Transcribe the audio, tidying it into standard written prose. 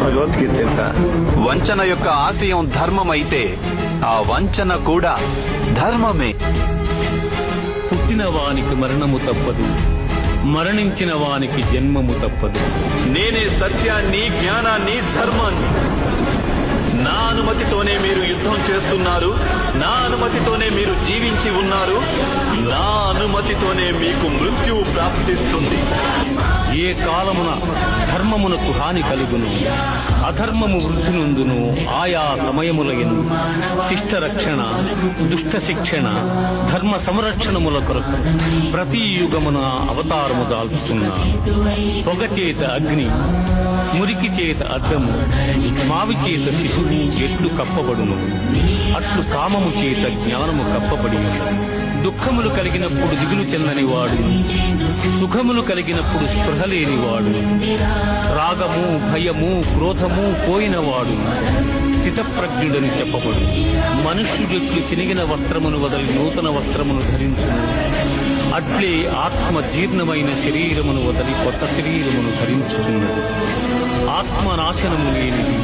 భగవద్గీత తెలుసా? వంచన యొక్క ఆశయం ధర్మమైతే ఆ వంచన కూడా ధర్మమే. పుట్టిన వానికి మరణము తప్పదు, మరణించిన వానికి జన్మము తప్పదు. నేనే సత్యాన్ని, జ్ఞానాన్ని, ధర్మాన్ని. నా అనుమతితోనే మీరు యుద్ధం చేస్తున్నారు, నా అనుమతితోనే మీరు జీవించి ఉన్నారు, నా అనుమతితోనే మీకు మృత్యువు ప్రాప్తిస్తుంది. ఏ కాలమున ధర్మమునకు హాని కలుగును, అధర్మము వృద్ధి నుండును. ఆయా సమయములయందు శిష్ట రక్షణ, దుష్ట శిక్షణ, ధర్మ సంరక్షణముల కొరకు ప్రతి యుగమున అవతారము దాల్చుతున్నారు. పొగ చేత అగ్ని, మురికి చేత అద్దము, మావి చేత శిశువు ఎట్లు కప్పబడును, అట్లు కామము చేత జ్ఞానము కప్పబడి ఉన్నది. దుఃఖములు కలిగినప్పుడు దిగులు చెందని వాడు, సుఖములు కలిగినప్పుడు స్పృహ లేనివాడు, రాగము, భయము, క్రోధము పోయినవాడు స్థితప్రజ్ఞుడని చెప్పబడు. మనుష్యుడెట్లు చినిగిన వస్త్రమును వదలి నూతన వస్త్రమును ధరించును, అట్లే ఆత్మ జీర్ణమైన శరీరమును వదలి కొత్త శరీరమును ధరించుతున్నది. ఆత్మ నాశనము లేనిది,